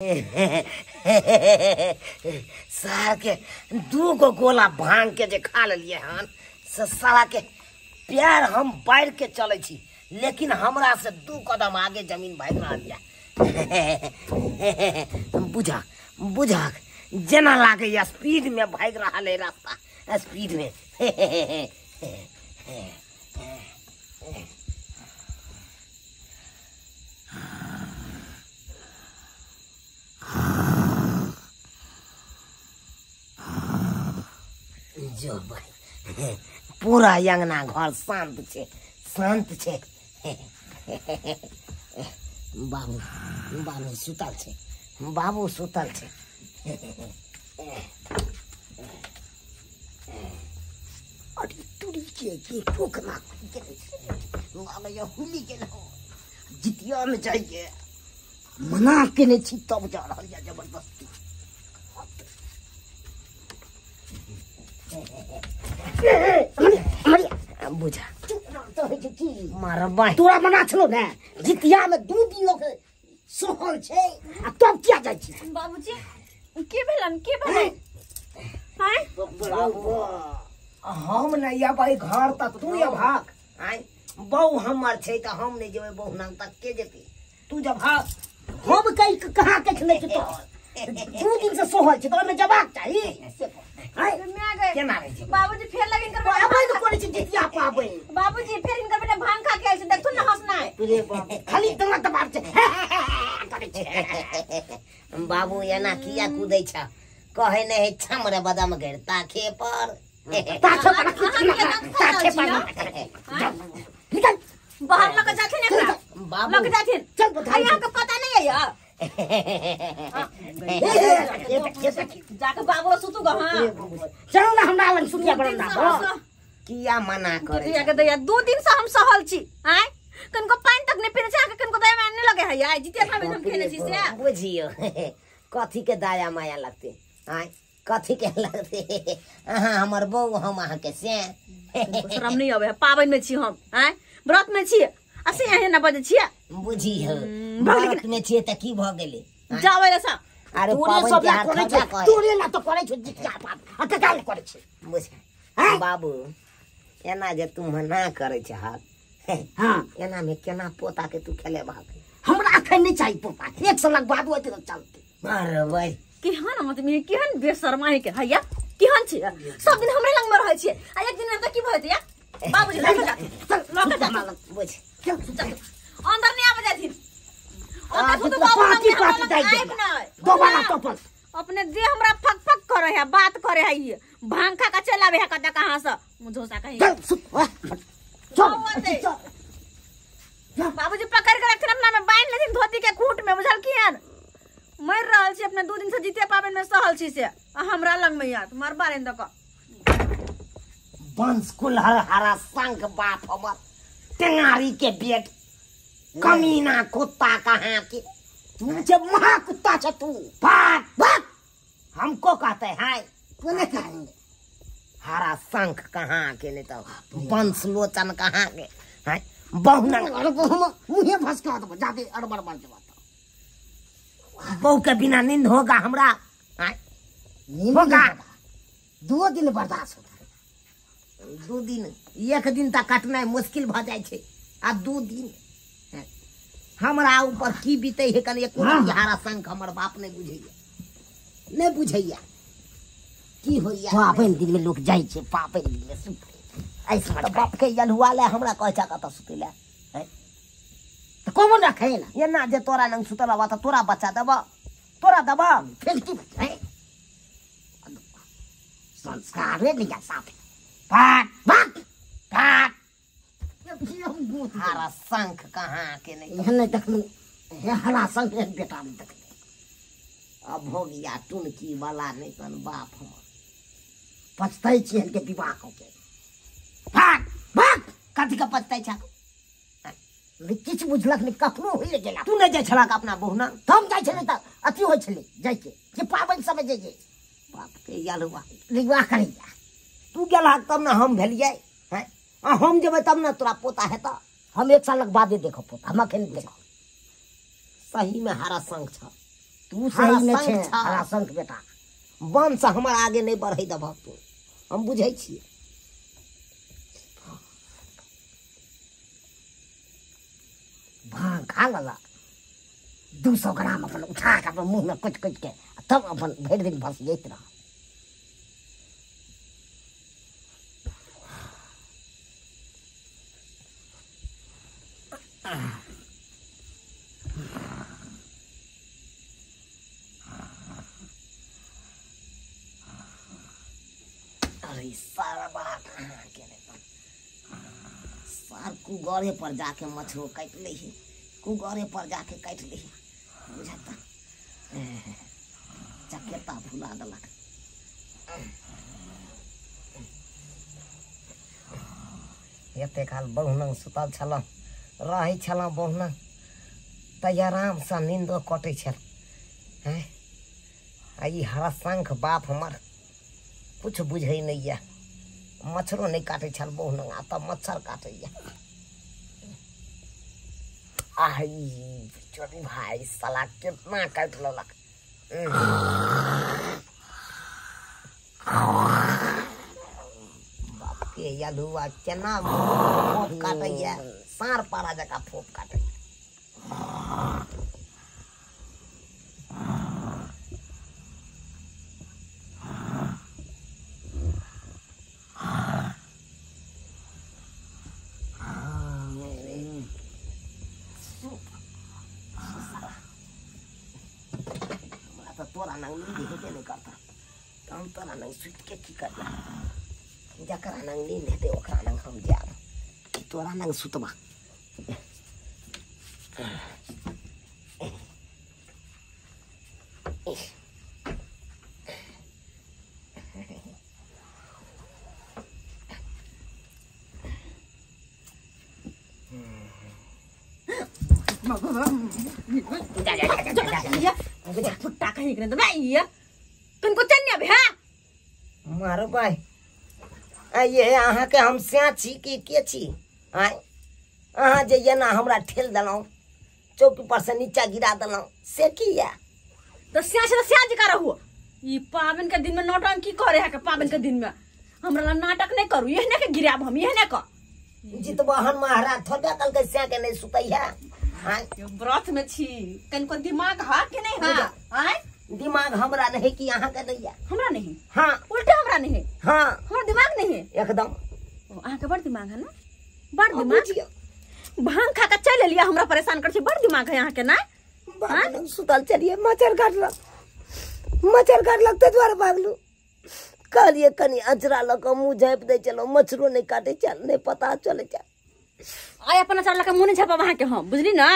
सार के 2 गो गोला भांग के जे खा लिए हन से साला के प्यार हम बाढ़ के चले छी, लेकिन हमरा से 2 कदम आगे जमीन भाग रहा बुझा बुझा जना लागे या स्पीड में भाग रहा है रास्ता स्पीड में। जो भाई पूरा अंगना घर शांत छे शांत छे। बाबू बाबू सुतल छे बाबू सुतल छे। अरे टूरी के ठोकना के माला या हुली के ना जितिया में जाइए मना के ने छी तब जा रहा है जबरदस्ती। बुझा मारा बाई तोरा मना छलो ने जितिया में 2 दिन लोग सोहल छे आ तब क्या जाय छी। बाबूजी के भेलन के भेलन हाय बाबू हम न या भाई घर तक तू या भाग आय बहु हमर छे त हम नहीं जेबै बहु नाम तक के जेती तू जब भाग हम कहीं कहां के खले तो 2 दिन से सोहल छे तो में जवाब चाहिए। केना रे बाबूजी फेर लगिन करबे आबै न करे छी जितिया पाबै बाबूजी फेर इनकर बेटा भांग खा के आइछ देखथुन न हंसना है रे बाबू खाली तंगा तबार छे करे छे। बाबू एना किया कूदै छ कहे नै है छमरे बदाम घेर ताखे पर ताखे पर निकल बाहर लग जाथिन एकरा बाबू लग जाथिन चल बधाई यहाँ का पता नहीं है यार जाके बाबू सुतू ग हां चल ना हमरा लग सुतिया बरंदा किया मना करे के दया 2 दिन से हम सहल छी हैं कनको पानी तक नहीं पीने छ कनको दया मारने लगे है यार जितिया भाभी हम खेले छी से बुझियो कथी के दया माया लगते हैं कथी के लगते अहाँ हमर बहू हम अहाँ के से शरम नहीं आवे पावन में छी हम हैं व्रत में छी असे यही न बजे छी बुझियो व्रत में छी त की भ गेले जावे रे सा अरे पावन सब करे छ तोरे ला तो करे छ जितिया पाप अत काल करे छ बुझ बाबू एना जे तू मना करे छ हां एना में केना पोता के तू खेले भाग हमरा अखन नहीं चाहिए पोता 1 साल बाद होते तो चलते मार भाई केहन मत में केहन बेशर्मा है के हैया केहन छी सब दिन हमरे लंग में रहै छी आ एक दिन में त की भइत या बाबूजी लग जा लग जा बुझ अंदर नहीं आवे जाथिन तो पाती पाती जाई दोबारा टपल अपने जे हमरा फक फक करे है बात करे है ये भांग खा के चलावे है कदा कहां से मुझोसा कहीं चल बाबूजी पकड़ के रखथिन अपना में बांध लेथिन धोती के खूंट में बुझल कियन मर रहल छी अपने 2 दिन से जितिया पाबन में सहल छी से हमरा लंग में यार मार बारे न क बंस कुल्हर हरा संग बाप हमर टेंगारी के बेट कमीना कुत्ता कहां के तू जब महा कुत्ता छ तू भाग भाग हमको कहते हैं तूने कहेंगे हरा संख कहां के नहीं तो बंस लोचन कहां के हैं बहुना मुंह फसका तो जाके अड़बड़ बन जाता बहू के बिना नींद होगा हमरा होगा 2 दिन बर्दाश्त होता 2 दिन 1 दिन तक कटना मुश्किल भ जाय छे आ 2 दिन हमरा ऊपर की बीते है कन एक हरा संख हमर बाप नहीं बुझैया की होइया पापन दिन में लोग जाय छे पापन दिन में सुते ऐसे तो बाप के यलहुआ ले हमरा कह छ कत सुतेला है तो कोन रखे ना ये ना जे तोरा नंग सुतला बा त तोरा बच्चा दबा तोरा दबा फिर की है संस्कार रे लिया साथ भाग भाग भाग हरा संख कहां के नहीं नहीं देखलू हरा संख बेटा नहीं देखले अब हो गया टुनकी वाला नहीं तन बाप हम पछताई छी के विवाह हो के भाग भाग कथी का पछताई छ किछ बुझलक नहीं कखनो होइले गेला तू नहीं जाय छला अपना बहुना हम जाय छले त अथी होय छले जाय के पावन समय जे बाप के यालवा लिवा करिया तू गेला तब ना हम भेलिए हैं हम जब तब ना तोरा पोता हेता हम 1 साल बाद देखो पोता हम अखन देखो सही में हरा संग छ तू सही नहीं छे हरा संख बेटा वंश हमर आगे नहीं बढ़ै दबक तू हम बुझै छियै भांग खा लला 200 ग्राम अपन उठा के अपन मुंह में कुछ के तब अपन भर दिन भसियत रह अरे सारा बात के सार कुगरे पर जाके मछरो काट ले ही कुगरे पर जाके काट ले ही बुझाता चकेता फुला देलक एते काल बहुनंग सुतल छलहुँ रहै छलहुँ बहुनंग तऽ आरामसँ नींदो कटै छल हैं आ ई हरशंख बाप हमर कुछ बुझै नहीं है मच्छरो नहीं काटे छल बहुनंग आ तब मच्छर काटैया आई चोरी भाई साला कितना काट लेलक बाप के यलुआ केना फोप काटैया सार पारा जका फोप काटैया तोरा नंग नींद हेबे नहीं करता तो हम तोरा नंग सुत के की कर जकरा नंग नींद हेते ओकरा नंग हम जाब तोरा नंग सुतबा फुट्टा कहीं करे तो भाई कन को चन्या बे हां मारो भाई ये अहाँ के हम स्या छी के छी आय अहाँ जे ये ना हमरा ठेल दलौ चौकी पर से नीचा गिरा दलौ से की या तो स्या जी का रहू ई पावन के दिन में नौटंकी की करे है के पावन के दिन में हमरा नाटक नहीं करू यहने के गिराब हम यहने का जितबहन महाराज थोड़ा कल के स्या के नहीं सुतई है हां व्रत में छी कन को दिमाग हा के नहीं हा आय दिमाग हमरा नहीं कि यहाँ का नहीं हमरा नहीं हाँ उल्टा हमरा नहीं हाँ हमरा दिमाग नहीं एकदम अहाँ के बड़ दिमाग है ना बड़ दिमाग भांग खा के चल लिया हमरा परेशान कर छी बड़ दिमाग है यहाँ के ना हां सुतल चलिए मच्छर काटलक ते द्वारा भागलू कहलिए कनी अजरा लग मुंह झाँप दे चलो मच्छरो नहीं काटे चल नहीं पता चले चल आय अपन अचार लगा मुंह नहीं झापा वहां के हम बुझली ना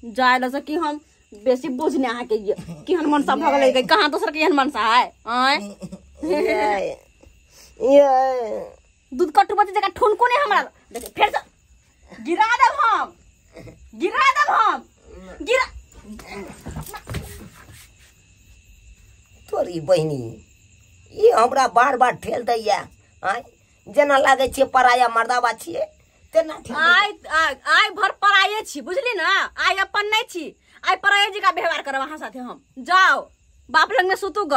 जाय ल सकी हम बेसी बुझने आहा के केहन मनसा भगल गई कहां दोसर के एहन मनसा है आय ये दूध कट्टू बच्चे जगह ठुनको नहीं हमरा देख फिर से गिरा देब हम गिरा तोरी बहनी ये हमरा बार बार ठेल दैया आय जेना लागे छे पराया मर्दावा छिए तेना आय भर पराये छी बुझली ना आय अपन नहीं छी आय पराये जी का व्यवहार करे वहां साथे हम जाओ बाप लंग में सुतू ग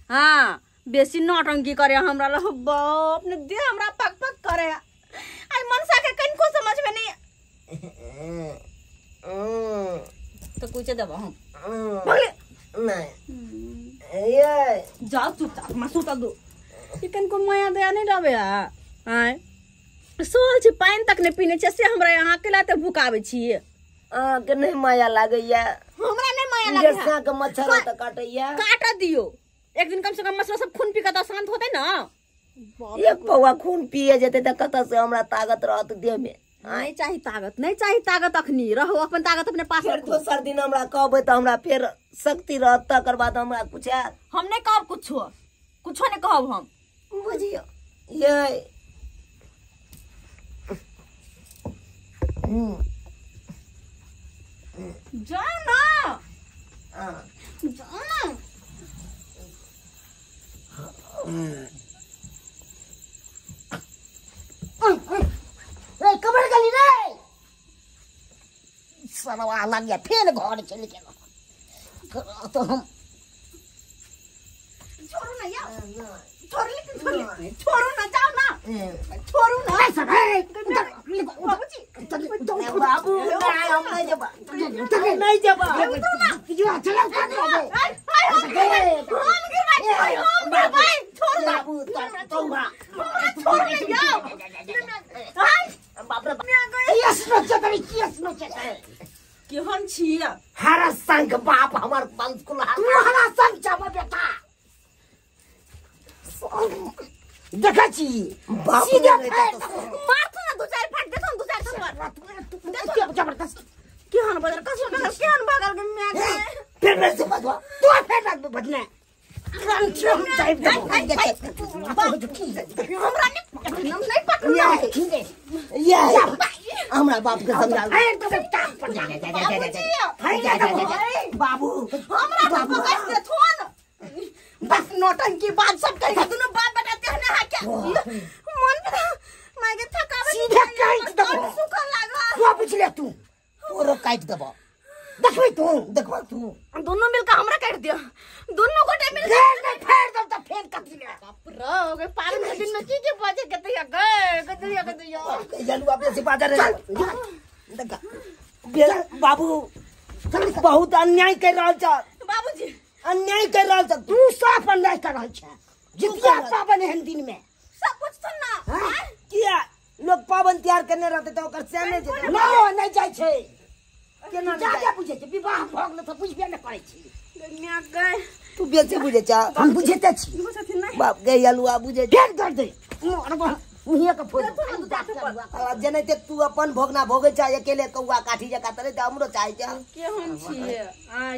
हां बेसी नौटंकी करे हमरा ल बाप ने दे हमरा पक पक करे आय मनसा के कनको समझ में नहीं तो कुछ देबो हम नहीं ये जाओ चुपचाप मैं सुता दो चिकन को माया दया नहीं लबे आय सोल छी पानी तक नहीं पीने से हमरा यहाँ के लाते भुकावे छी के नहीं माया लागैया हमरा नहीं माया लागे जैसा के मच्छर त काटैया काट दियो एक दिन कम से कम मछली सब खून पी के तो शांत होते ना एक पौवा खून पिए जेते त कत से हमरा ताकत रहत देह में नहीं चाहिए ताकत अखनी रहो अपन ताकत अपने पास फिर दोसर दिन हमरा कहबे त हमरा फिर शक्ति रहत तकर बाद हमरा कुछ हम नहीं कहब कुछो नहीं कहब हम बुझियो ये जाओ ना जाओ ना कमर गली रे सनवा लगिया फिर घर चल गेल तो हम छोड़ो ना यार, छोड़ो ना, जाओ ना, छोड़ो ना। बाबूजी बाबू हम नहीं जब नहीं जब जो चला बाबू तो केहन छियै हरा संग बाप हमर पंचकुला हरा संग चाबा बेटा देखा छी सीधा मारतो ना, दो चार फाट देतो, दो चार थप्पड़ जबरदस्त केहन बदल कसम केहन भागल के मैं फिर मैं से बदवा तू फिर लग बदले कंट्रोल टाइप दे हमरा नहीं पकड़ ये हमरा बाप के समझा एकदम टांग पर जा बाबू हमरा बाप का दे थोन बस नौटंकी बात सब करेगा, दोनों बाप बेटा कहना है क्या मन पे मैं के थकावे सीधा काट दबो सुखन लागा तू पूछले तू पूरा काट दबो देखबै तू दोनों मिलकर हमरा काट दिया, दोनों गोटे मिल नहीं फेर दो तो फेर कथि ले बाप रे ओके पार में दिन में की बजे कतैया गए जलू अपने से बाजार देखा बेला बाबू बहुत अन्याय कर रहल छ बाबूजी, अन्याय कर रहल छ तू साफ अन्याय कर रहल छ जितिया पावन एहन दिन में सब कुछ सुन ना किया लोग पावन तैयार करने रहते तो ओकर से नहीं जेते नहीं जाय छै केना जाके बुझे छै विवाह भ गेल त बुझबे न करै छी दुनिया गए तू बेचे बुझे छ हम बुझेते छी बाप गए अलुआ बुझे ढेर कर दे मुहिया का फोन जनते तू अपन भोगना भोगे छ अकेले कौआ काठी जका तरे त हमरो चाहे छ केहन छियै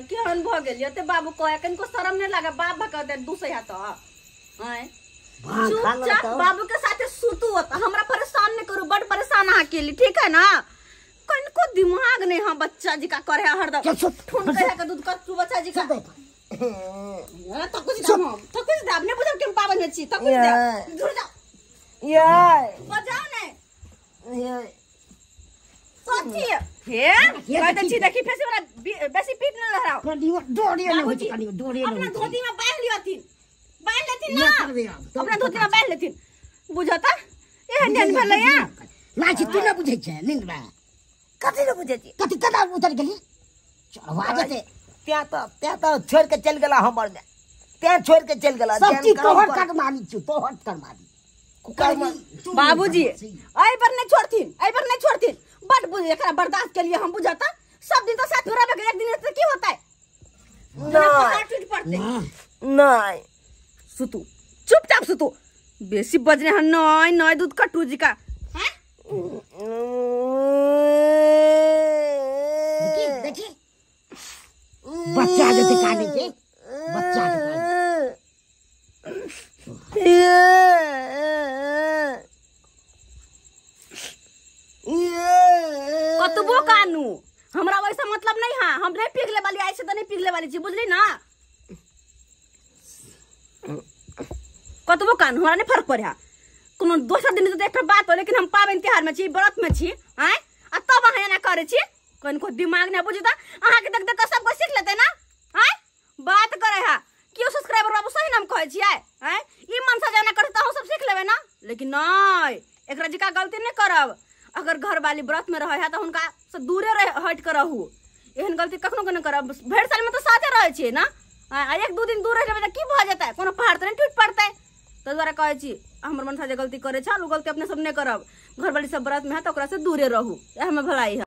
केहन भ गेल ते बाबू कहे कनको शरम नहीं लागे बाप भकते दूसै हाथ आय चुपचाप बाबू के साथे सुतू हमरा परेशान नहीं करू, बड़ परेशान आ के लिए ठीक है ना, कनको दिमाग नहीं हां बच्चा जी का करे हरदम ठुन कहे के दूध कच्चू बच्चा जी का तो कुछ दाम नहीं बुझब केन पावन में छी तो कुछ दाम दूर जाओ ये बजाओ ने ये सच्ची है कहते छी देखी फेसी वाला बेसी पीट न लहराओ डोरिए न होती डोरिए अपना धोती में बांध लेथिन ना अपना धोती में बांध लेथिन बुझता एहन ध्यान भेलै या लाची तू न बुझै छै निंदबा कथि न बुझै छी कथि कदा उतर गेली चढ़वा जेते त्या तो छोड़ के चल गेला हमर में त्या छोड़ के चल गेला सब चीज तोहर कर मानी छु तोहर कर मानी बाबूजी आई पर नहीं छोड़थिन बड़ बुझ एकरा बर्दाश्त के लिए हम बुझाता सब दिन तो साथ में रहबे एक दिन से की होता है नहीं सुतू चुपचाप सुतू बेसी बजने हन नय दूध कटू जी का हैं देखी बच्चा जते काने के बच्चा कतबो कानू हमरा वैसा मतलब नहीं है, हम नहीं पिघले वाली ऐसे तो नहीं पिघले वाली छी बुझली ना, कतबो कानू हमरा नहीं फर्क पड़े कोनो दोसर दिन तो एक बात हो, लेकिन हम पावन त्योहार में छी व्रत में छी हैं आ तब अहाँ एना करे छी कनको दिमाग नहीं बुझता अहाँ के देख देख सब कुछ सीख लेते ना हैं बात करे है क्यों सब्सक्राइबर बाबू सही नाम कहे छियै हैं ई मन से जाना करते हम सब सीख लेबे ना, लेकिन नहीं एकरा जिका गलती नहीं करब, अगर घर वाली व्रत में रहे है तो उनका से दूरे हट कर रहू, एहन गलती कखनो के नहीं करब, भेड़ साल में तो साथे रहे छियै ना, एक दू दिन दूर रह लेबे त की भ जेतै कोनो पहाड़ त नहीं टूट पड़तै, तो द्वारा कहे छी हमर मन से जे गलती करे छल उ गलती अपने सब नहीं करब, घर वाली सब व्रत में है तो ओकरा से दूरे रहू, एह में भलाई है।